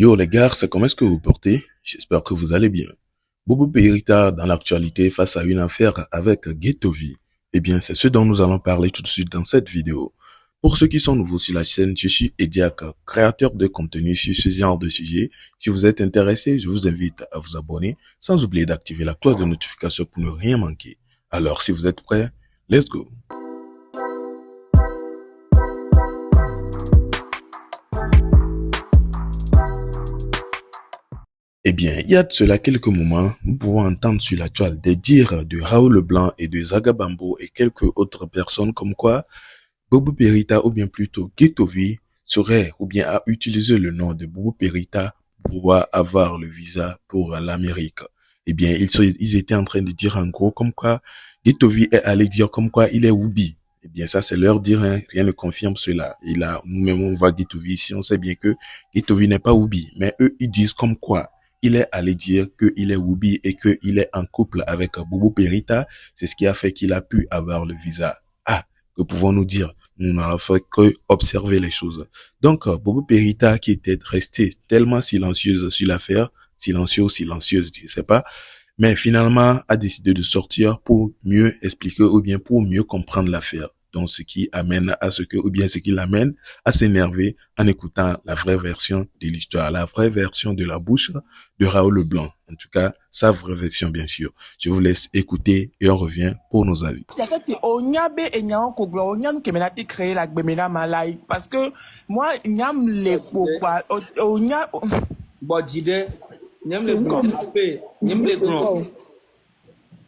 Yo les gars, c'est comment est-ce que vous vous portez? J'espère que vous allez bien. Bobo Perita dans l'actualité face à une affaire avec Ghettovi. Eh bien, c'est ce dont nous allons parler tout de suite dans cette vidéo. Pour ceux qui sont nouveaux sur la chaîne, je suis Ediak, créateur de contenu sur ce genre de sujet. Si vous êtes intéressé, je vous invite à vous abonner, sans oublier d'activer la cloche de notification pour ne rien manquer. Alors, si vous êtes prêts, let's go! Eh bien, il y a de cela quelques moments, nous pouvons entendre sur la toile des dires de Raoul Leblanc et de Zagabambo et quelques autres personnes comme quoi Bobo Perita ou bien plutôt Ghettovi serait ou bien a utilisé le nom de Bobo Perita pour pouvoir avoir le visa pour l'Amérique. Eh bien, ils étaient en train de dire en gros comme quoi Ghettovi est allé dire comme quoi il est Woubi. Eh bien, ça, c'est leur dire, hein. Rien ne confirme cela. Et là, nous-mêmes, on voit Ghettovi ici, on sait bien que Ghettovi n'est pas Woubi. Mais eux, ils disent comme quoi il est allé dire qu'il est Woubi et qu'il est en couple avec Bobo Perita. C'est ce qui a fait qu'il a pu avoir le visa. Ah, que pouvons-nous dire? Nous n'avons fait que observer les choses. Donc, Bobo Perita, qui était resté tellement silencieuse sur l'affaire, silencieuse, je sais pas, mais finalement a décidé de sortir pour mieux expliquer ou bien pour mieux comprendre l'affaire. Donc, ce qui amène à ce que, ou bien ce qui l'amène à s'énerver en écoutant la vraie version de l'histoire, la vraie version de la bouche de Raoul Leblanc. En tout cas, sa vraie version, bien sûr. Je vous laisse écouter et on revient pour nos avis. Parce que moi, nyam les quoi, Bon, Jide, nyam le gros, après, nyam le gros.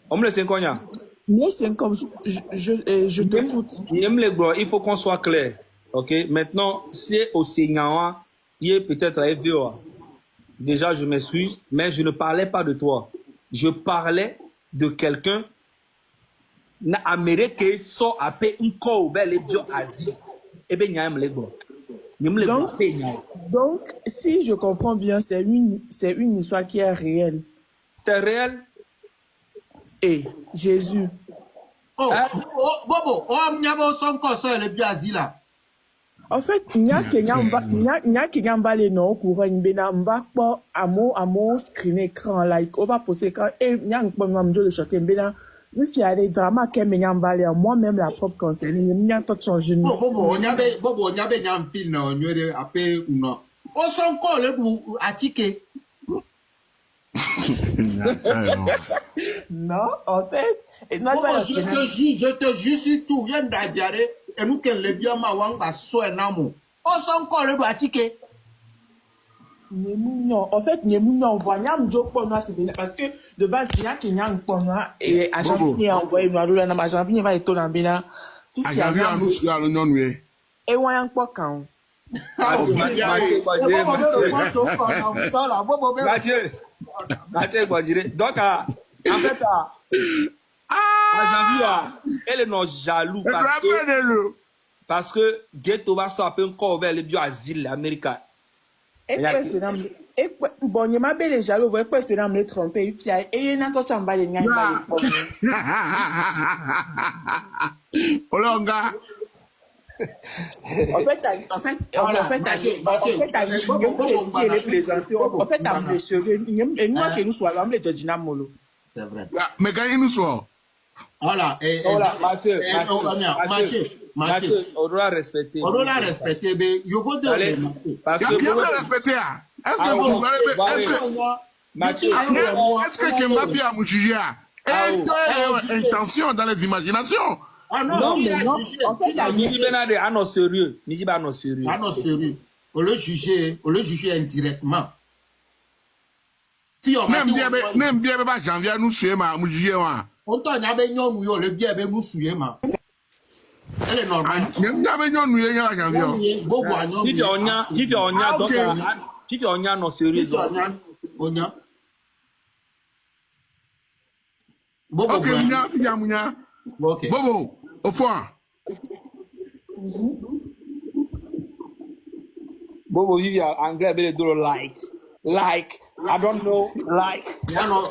On me le sait combien? mais c'est comme je t'écoute. Nyam le gros, il faut qu'on soit clair. Ok, maintenant, si au Seigneur, il est peut-être à FVO. Déjà, je m'excuse, mais je ne parlais pas de toi. Je parlais de quelqu'un na Amérique so appelé un corps bel et bien Asie. Eh bien, nyam le gros. Donc, si je comprends bien, c'est une histoire qui est réelle. C'est réel? Et Jésus. Oh, Bobo, m'yabo son conseil le biazi là. En fait, nya kenyamba les non courant bena mba po amo screen écran like on va poster quand et nya ngpo mamjo le choquer bena nous si a des dramas que menyamba les moi-même la propre conseil nya to changer nous. Bobo, nyabe nyam film no nyere ape no. O son ko le bu atike. Non, en fait, je te jure sur tout, viens d'adiarer, et nous qu'elle le bien ma wang ba so enamo. O son ko le bu atike. En fait, on voit nyam jo pour nous c'est parce que de base nya ki nyam pour nous et à chaque fois envoyer nous là na ma chaque fois va étonner bena tout y a et voyant pas quand Donc, en fait, elle est non jaloux parce que Ghetto va sortir un corps vers le bio-asile américain. Et bon, il m'a belle jaloux, vous pouvez espérer me tromper, et il n'a pas chambé les gars. En fait, c'est vrai. Mais quand il nous soit. Voilà, Mathieu, on doit respecter. On doit respecter, mais il faut dire parce que Il y a bien respecté. Est-ce que ma fille a jugé? Intention dans les imaginations. Ah non, mais non. En fait, non sérieux. Non sérieux. On le juger indirectement. Si on même bien pas janvier nous suivre ma juger moi. On t'en a besoin nous le bien nous suivre ma. Elle est normale. Même bien besoin nous y a janvier. Si on y a non sérieux. Bobo. OK, mounya. OK. Bobo, au fond. Bobo, you are anglais be do like I don't know like Yano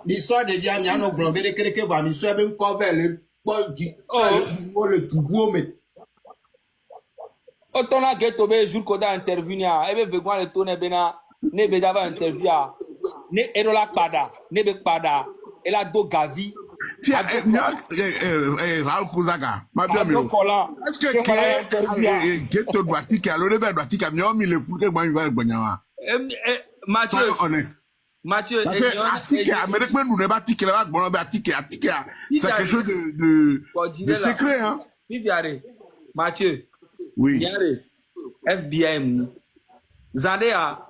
mi so de dia mi ano gron be kereke ba mi so be nko be le po di o le tubu o me Autant la ghetto be jour qu'on a interview nia, ebe vegwa le tone bena, ne be dava interview a, ne erola pada, ne be pada, ela do gavi, Tiens, a do Raoul Kouzaga, ma bien, do collant. est-ce que Ghetto doit tiquer, alors le verre doit tiquer, mais on le fout que moi, il va le bonheur. Mathieu, Soyons honnêtes. Mathieu, Parce que Atike, Amérique, nous ne pas tiquer là, bon, Atike, c'est quelque chose de secret, hein. Viviare, Mathieu, Oui. Yare, FBM, Zandea,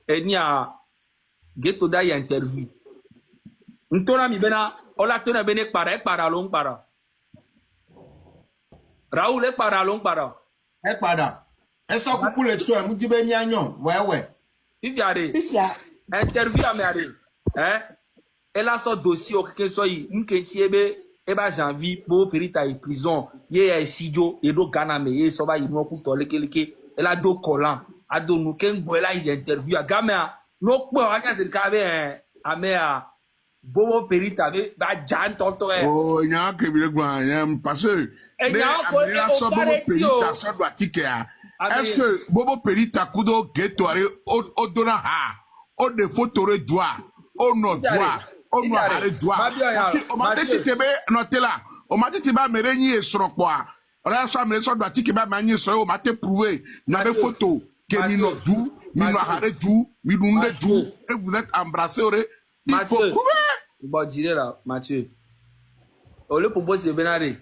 Enya, Ghetto da y interview. Ntona mi bena, ola tona bene para long para. Raoul est para long para. Pada. Eso kuku le to mu dibe mi anyon. Ouais. Viviare, Fifia. interview à Mary. Elle a son dossier au quelque soit n'kenchi eba janvier pour perita en prison. Ye sidio et do Ghana me ye so ba yimo ku to leke. Elle a do collant. A do nou ken boela il interview a gamea. No po anya se kabe amea bobo perita be ba jan tonto e. Oh, il y a un qui veut dire parce que Il y a un qui veut Perita ça doit tiquer. Est-ce que Bobo Perita kudo Ghetto are o dona ha o de photo joie o no joie o no hare joie parce que o ma tete tebe no tela o ma tete ba merenyi esro kwa ora so amere so doit tiquer ba manyi so o ma te prouver na be photo que mi no du mi no hare du mi dunde du et vous êtes embrassés il faut prouver. Bon dire là Mathieu. O le propose benare.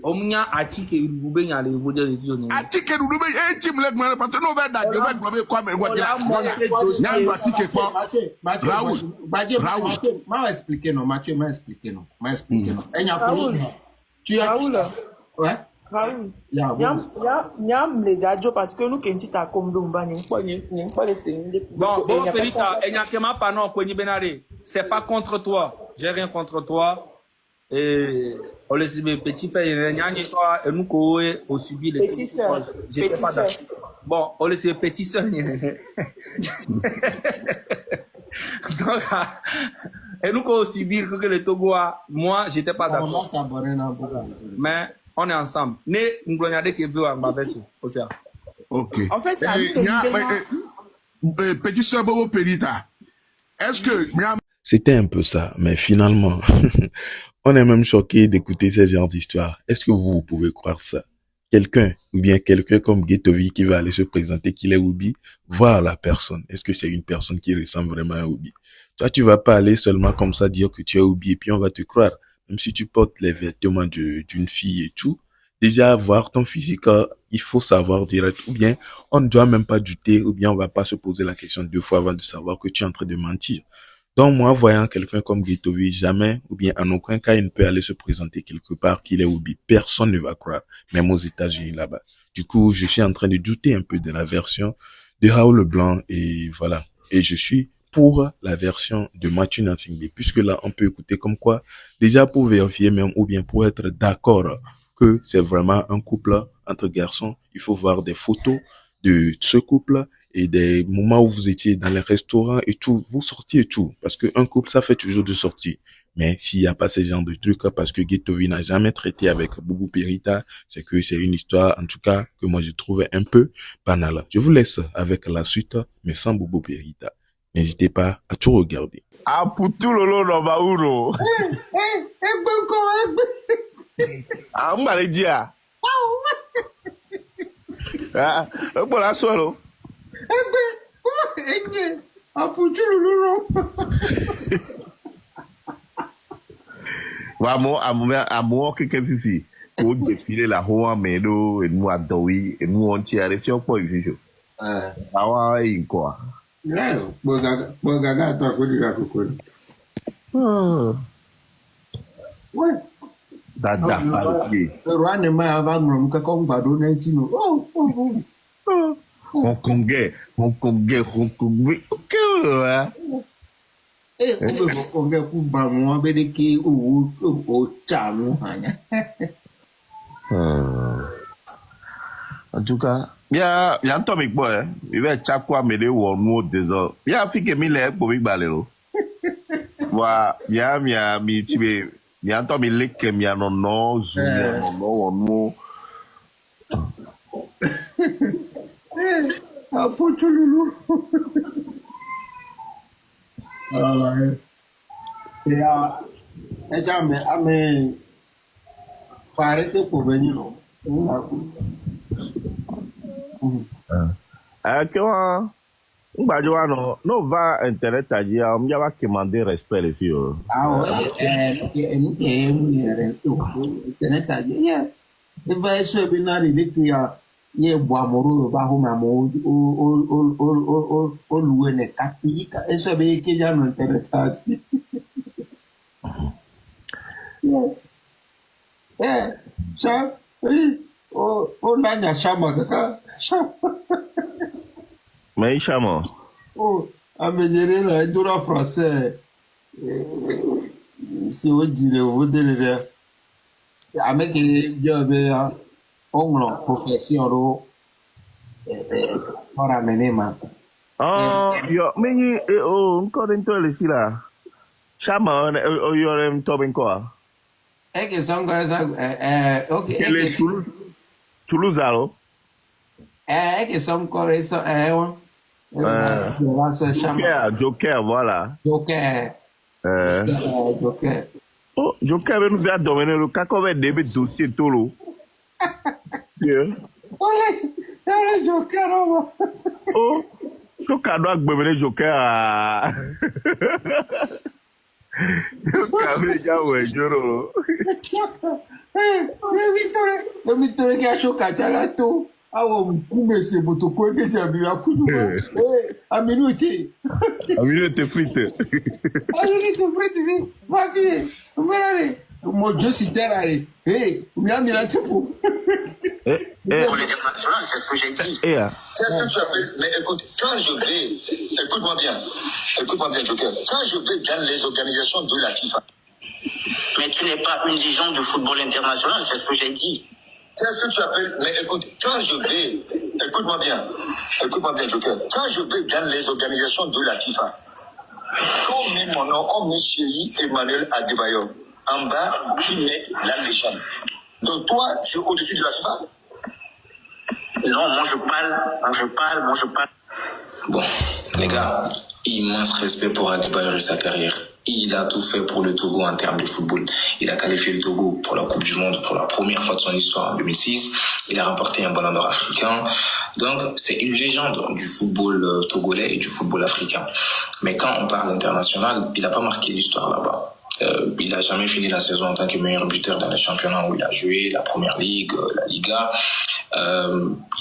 Omunya Atike Urube nya le voje le video ni. Atike Urube e team leg man parce que no be da je be globe kwa me wajira. Nya ndo Atike kwa. Mathieu, m'a expliqué non. Enya ko. Tu as Raoul. Ouais. Raoul. Nyam les dadjo parce que nous kenti ta comme domba ni pas les signes. Bon, Felita, enya kema pa non ko ni benare. C'est pas contre toi. J'ai rien contre toi. Et on laisse mes petits frères, et nous on subit les petits sœurs. J'étais pas d'accord. Bon, on laisse les petits sœurs. Donc, et nous on subit que le Togo, moi, j'étais pas d'accord. Mais on est ensemble. Ne m'gloniade que veut en bavesso. Ok. En fait, petit sœur Bobo Perita. Est-ce que C'était un peu ça, mais finalement, on est même choqué d'écouter ces genres d'histoires. Est-ce que vous pouvez croire ça? Quelqu'un, ou bien quelqu'un comme Ghettovi qui va aller se présenter qu'il est Obi, voir la personne. Est-ce que c'est une personne qui ressemble vraiment à Obi? Toi, tu vas pas aller seulement comme ça dire que tu es Obi et puis on va te croire. Même si tu portes les vêtements d'une fille et tout, déjà voir ton physique, il faut savoir direct. Ou bien, on ne doit même pas douter, ou bien on va pas se poser la question 2 fois avant de savoir que tu es en train de mentir. Donc moi, voyant quelqu'un comme Ghettovi, jamais, ou bien en aucun cas, il ne peut aller se présenter quelque part qu'il est Obi. Personne ne va croire, même aux États-Unis là-bas. Du coup, je suis en train de douter un peu de la version de Raoul Leblanc et voilà. Et je suis pour la version de Mathieu Natsingbe, puisque là, on peut écouter comme quoi, déjà pour vérifier même, ou bien pour être d'accord que c'est vraiment un couple entre garçons, il faut voir des photos de ce couple et des moments où vous étiez dans les restaurants et tout, vous sortiez et tout. Parce que un couple, ça fait toujours de sorties. Mais s'il n'y a pas ce genre de trucs, parce que Ghettovi n'a jamais traité avec Boubou Perita, c'est que c'est une histoire, en tout cas, que moi je trouvais un peu banale. Je vous laisse avec la suite, mais sans Boubou Perita. N'hésitez pas à tout regarder. Ah, pour tout le long, on va où? Ah, on va le dire. Ah, on va la soirée. Vamos a moi quelqu'un ici. Pour défiler la hoa medo et nous adoui et nous on tire sur quoi ici. Ah ouais quoi. Bogaga to ko dira ko. Ouais. Dada parti. Rwanda ma ava ngrom ka ko gbado 19. Hong Kongais. Ok, ouais. On va ku ba mo be de ki o cha mo hanya. En tout cas, il y a un tomic boy, il va chaque fois me dire ou nous des autres. Il y a un fille qui me lève pour me baler. Voilà, il y a mi tibe, il y a un tomic qui me a non zoom non. Un pote loulou. Mais faut arrêter pour venir. No va internet allí, on va demander respect les filles. Ah ouais, nous qui internet allí. Il va être bien arrivé qu'il y a bois moro va au maman au louer les capi et ça veut dire qu'il y a un internet allí. Ça oui, on a un chama Mais chama. Oh, amener la dura français. Si on dit le vous dire avec les on profession pour amener ma. Yo, mais encore une fois ici là. Chama, yo aime toi ben quoi? Est que son gars ok. Les Toulouse alors. Est que son corps Joker, voilà. Joker. Joker. Oh, Joker veut nous faire dominer le cas qu'on va début dossier tout l'eau. Olha, Joker, oh, Joker doit dominer Joker. Joker veut déjà ouais, Joro. Le Victor qui a choqué à la tour. Ah, on coupe ces photos quoi que j'ai vu à foutre. À minute frite. Ma fille, mon Dieu, si t'es là, on a mis la tête pour. Pour l'international, c'est ce que j'ai dit. Qu'est-ce que tu appelles? Mais écoute, quand je vais, écoute-moi bien, Joker, quand je vais dans les organisations de la FIFA. Mais tu n'es pas une légende du football international, c'est ce que j'ai dit. Qu'est-ce que tu appelles? Mais écoute, quand je vais, écoute-moi bien, Joker, quand je vais dans les organisations de la FIFA, quand on met mon nom, on met Chéri Emmanuel Adebayor. En bas, il met la légende. Donc toi, tu es au-dessus de la FIFA? Non, moi je parle. Bon, les gars, immense respect pour Adebayor et sa carrière. Il a tout fait pour le Togo en termes de football. Il a qualifié le Togo pour la Coupe du Monde pour la première fois de son histoire en 2006. Il a remporté un ballon d'or africain. Donc, c'est une légende du football togolais et du football africain. Mais quand on parle international, il n'a pas marqué l'histoire là-bas. Il n'a jamais fini la saison en tant que meilleur buteur dans les championnats où il a joué, la Première Ligue, la Liga.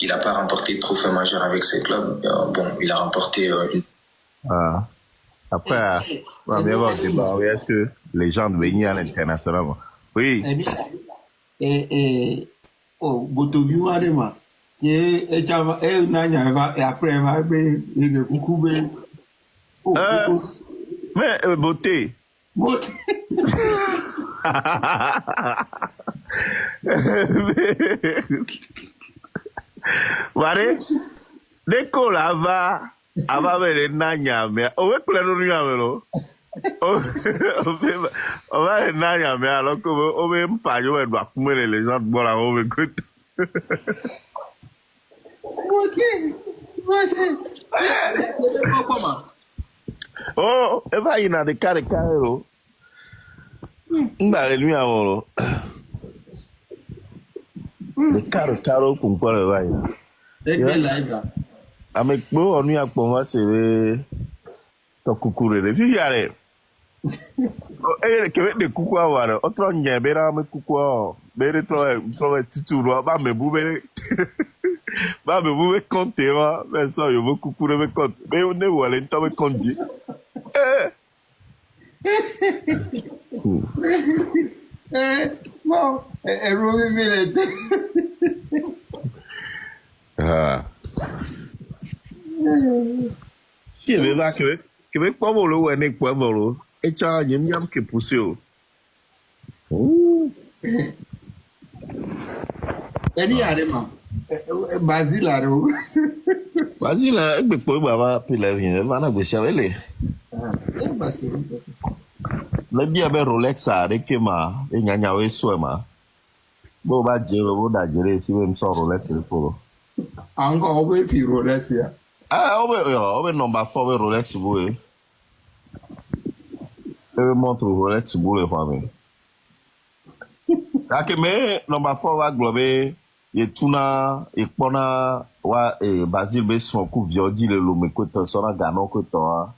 Il n'a pas remporté de trophée majeur avec ses clubs. Bon, il a remporté une... Après, on va bien voir le débat. Est-ce que les gens deviennent à l'international? Oui. Botoviou Adema. Et après, mais beauté. Voilà. Dès qu'on la va. Ava vele na nyame o we kule no nyame lo o va na nyame alors que o be mpajo we do akumele les gens bola o be good oh e va ina de kare lo ngale mi amoro de kare kun ko le va ina live avec beau on y a pour moi c'est to kukure de fiare que de kuku awara otro nyebera me kuku o bere to tituro ba me bubere ba me bube compter va mais ça yo me kukure me compte mais on est wala to me compte bon Romy Millet si elle va que pas volo ou n'est pas volo et ça y a que pousser Eni arema Basile aro Basile e gbe baba pile vient va na gbe shavele le bien be Rolex are ke ma e nyanya we so ma bo ba je bo da jere si we so Rolex le polo Encore, on veut faire Rolex. Ah, on veut number 4 Rolex boy. On montre Rolex boy famille. Ake me number 4 wa globe ye tuna e pona wa Basile be son ku viodi le lo me ko to so na gano ko to a.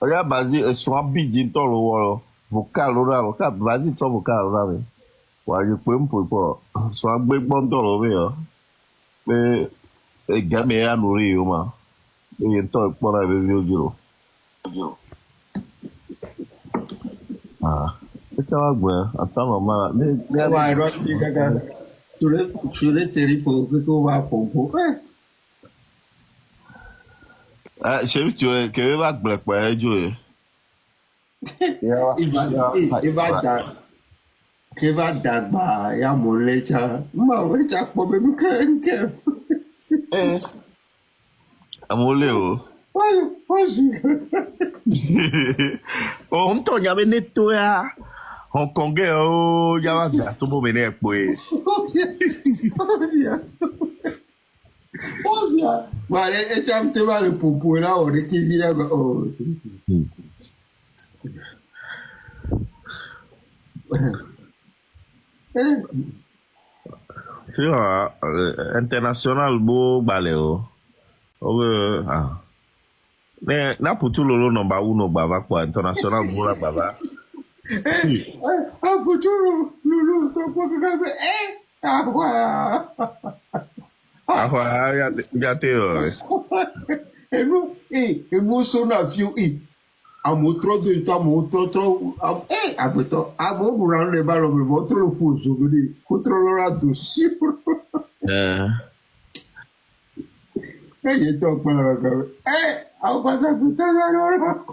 Oya Basile so bidin to lo vocal lo ka Basile to vocal lo me. Wa ye pe mpo po so agbe gbon to lo me yo. Pe e game ya no ri o ma. E to pona be viodi lo. Ah. Attends, maman. Sur les téléphones, que tu vas pour. Ah, chérie, tu vas black boy, Joe. Il va d'agba, ya mon lecha. Ma lecha, problème que. Eh, amolé, oh. On t'en y avait netto, ya. Hong Kongais, oh, y'a un garçon pour venir avec moi. Voilà, et tu as un peu le popo là, on est qui vient. Oh, c'est international, beau baléo. Ah. Mais, n'a pour tout le long, non, bah, ou non, bah, quoi, international, beau la baba. Ah, pour tout le temps, quoi que ah, ouais. Ah, ouais, regardez, et nous sommes à vieux, à mon trop de temps, mon trop, à beto, à bon, vous rendez les ballons, mais votre le fou, je vous dis, contrôlera dessus. Il est temps pour la gueule. À quoi ça coûte alors?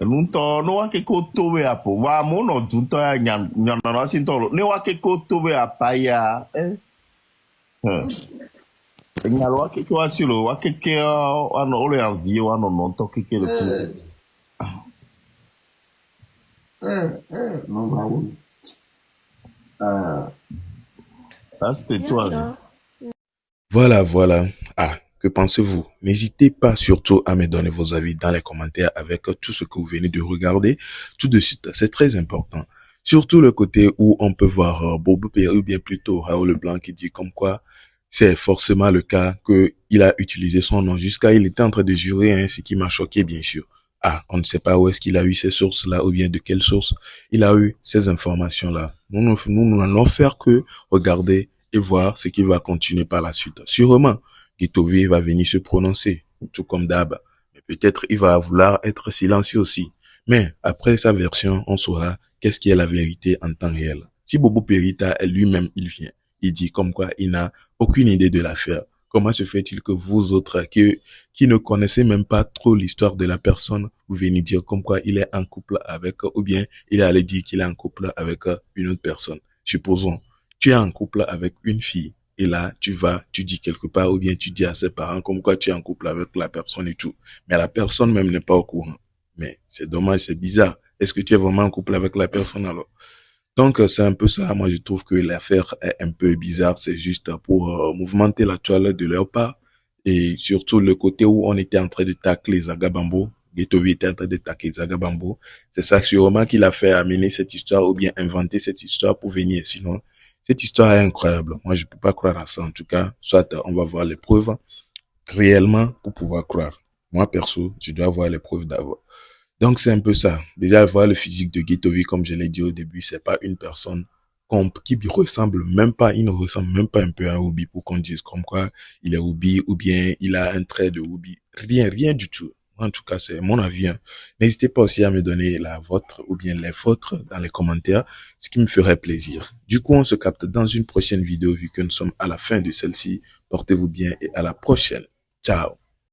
Nous t'en nous que kotobe à pour voir mon nom tout temps nyan na sin tolo ne wa que kotobe à paya nyalo wa que wa silo wa que ano ole envie wa no non to que le Non bah oui. Ça c'était toi. Voilà. Ah, que pensez-vous? N'hésitez pas surtout à me donner vos avis dans les commentaires avec tout ce que vous venez de regarder tout de suite. C'est très important. Surtout le côté où on peut voir Bobo Peri ou bien plutôt Raoul Leblanc qui dit comme quoi c'est forcément le cas que il a utilisé son nom jusqu'à il était en train de jurer, hein, ce qui m'a choqué bien sûr. Ah, on ne sait pas où est-ce qu'il a eu ces sources-là ou bien de quelle source il a eu ces informations-là. Nous n'allons faire que regarder et voir ce qui va continuer par la suite. Sûrement, Guitovi va venir se prononcer, tout comme d'hab. Mais peut-être il va vouloir être silencieux aussi. Mais après sa version, on saura qu'est-ce qui est la vérité en temps réel. Si Bobo Perita lui-même, il vient, il dit comme quoi il n'a aucune idée de l'affaire. Comment se fait-il que vous autres qui ne connaissez même pas trop l'histoire de la personne, vous venez dire comme quoi il est en couple avec, ou bien il est allé dire qu'il est en couple avec une autre personne. Supposons, tu es en couple avec une fille, et là, tu dis quelque part, ou bien tu dis à ses parents comme quoi tu es en couple avec la personne et tout. Mais la personne même n'est pas au courant. Mais c'est dommage, c'est bizarre. Est-ce que tu es vraiment en couple avec la personne alors? Donc, c'est un peu ça. Moi, je trouve que l'affaire est un peu bizarre. C'est juste pour mouvementer la toile de leur part. Et surtout, le côté où on était en train de tacler Zagabambo. Guitovi était en train de tacler Zagabambo. C'est ça sûrement qu'il a fait amener cette histoire ou bien inventer cette histoire pour venir. Sinon, cette histoire est incroyable. Moi, je peux pas croire à ça. En tout cas, soit on va voir les preuves réellement pour pouvoir croire. Moi, perso, je dois voir les preuves d'abord. Donc, c'est un peu ça. Déjà, voir le physique de Guitovi, comme je l'ai dit au début, c'est pas une personne qui ressemble même pas, il ne ressemble même pas un peu à un Whoopi pour qu'on dise comme quoi il est Whoopi ou bien il a un trait de Whoopi. Rien du tout. En tout cas, c'est mon avis. Hein. N'hésitez pas aussi à me donner la vôtre ou bien les vôtres dans les commentaires, ce qui me ferait plaisir. Du coup, on se capte dans une prochaine vidéo vu que nous sommes à la fin de celle-ci. Portez-vous bien et à la prochaine. Ciao.